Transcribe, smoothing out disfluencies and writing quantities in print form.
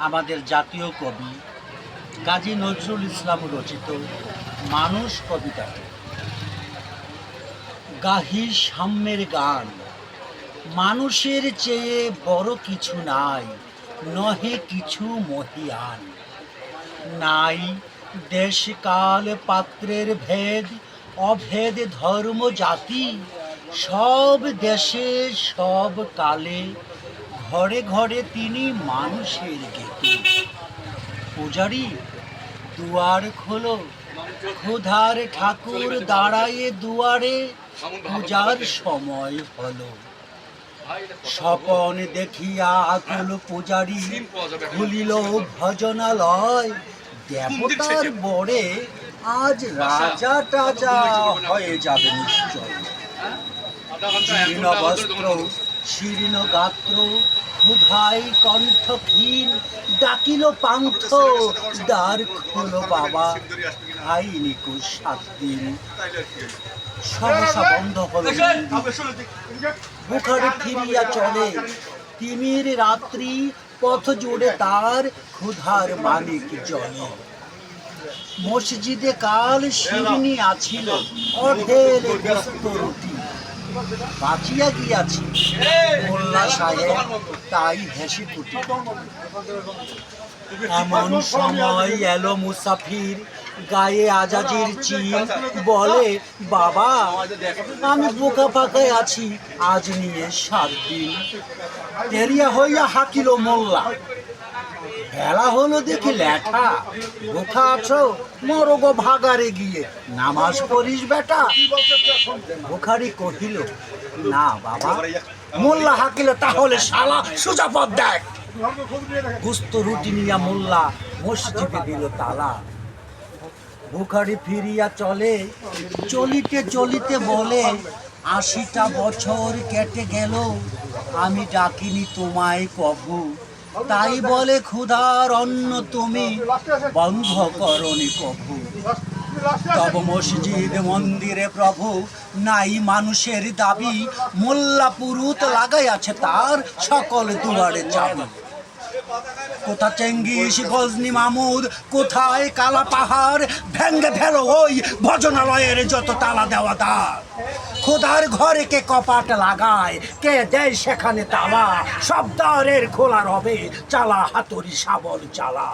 আমাদের জাতীয় কবি কাজী নজরুল ইসলাম রচিত মানুষ কবিতাটি। গাহি সাম্যের গান, মানুষের চেয়ে বড় কিছু নাই, নহে কিছু মহিয়ান। নাই দেশ কাল পাত্রের ভেদ, অভেদ ধর্ম জাতি, সব দেশে সব কালে ঘরে ঘরে তিনি মানুষের গেতি। পূজারি দুয়ার খোলো, ক্ষুধার ঠাকুর দাঁড়ায়ে দুয়ারে, পূজার সময় হলো। স্বপন দেখিয়া আকুল পূজারি খুলিল ভজনালয়, দেবতার বরে আজ রাজা টাজা হয়ে যাবে নিশ্চয়। জীর্ণ বস্ত্র শীর্ণ গাত্র, ক্ষুধায় কণ্ঠ ক্ষীণ, ডাকিল পান্থ দ্বার খোলো বাবা, খাইনি কো 7 দিন। সহসা বন্ধ হলো, বুখারে ফিরিয়া চলে। তিমির রাত্রি পথ জুড়ে তার ক্ষুধার মানিক জলে। মসজিদে কাল শিরনি আছিল, অঢেল গোস্ত রুটি, বাঁচিয়া গিয়াছে মোল্লা সাহেব তাই হেসে কুটি। এমন সময় এলো মুসাফির, গায়ে আজাজির চিল, বলে বাবা আমি বোকা ফাঁকায় আছি, আজ নিয়ে 7 দিন। তেরিয়া হইয়া হাকিল মোল্লা, বেলা হলো দেখি ল্যাঠা, বোকা আছো মরো গো ভাগারে গিয়ে, নামাজ পড়িস বেটা। বোখারি কহিল না বাবা। মোল্লা হাকিল তাহলে শালা সোজা পথ দেখ। গুস্ত রুটি নিয়া মোল্লা মসজিদে দিল তালা। বুখারি ফিরিয়া চলে, চলিতে চলিতে বলে 80টা বছর কেটে গেল, আমি ডাকিনি তোমায় কভু, তাই বলে ক্ষুধার অন্ন তুমি বন্ধ করনি কভু। তব মসজিদ মন্দিরে প্রভু নাই মানুষের দাবি, মোল্লা পুরুত লাগাই আছে তার সকল দুয়ারে চাবি। কোথা চেঙ্গিস গজনি মামুদ, কোথায় কালা পাহাড়, ভেঙ্গে ফেলো ওই ভজনালয়ের যত তালা দেওয়া দ্বার। খোদার ঘরে কে কপাট লাগায়, কে দেয় সেখানে তালা, সব দ্বারের খোলা রবে চালা হাতুড়ি শাবল চালা।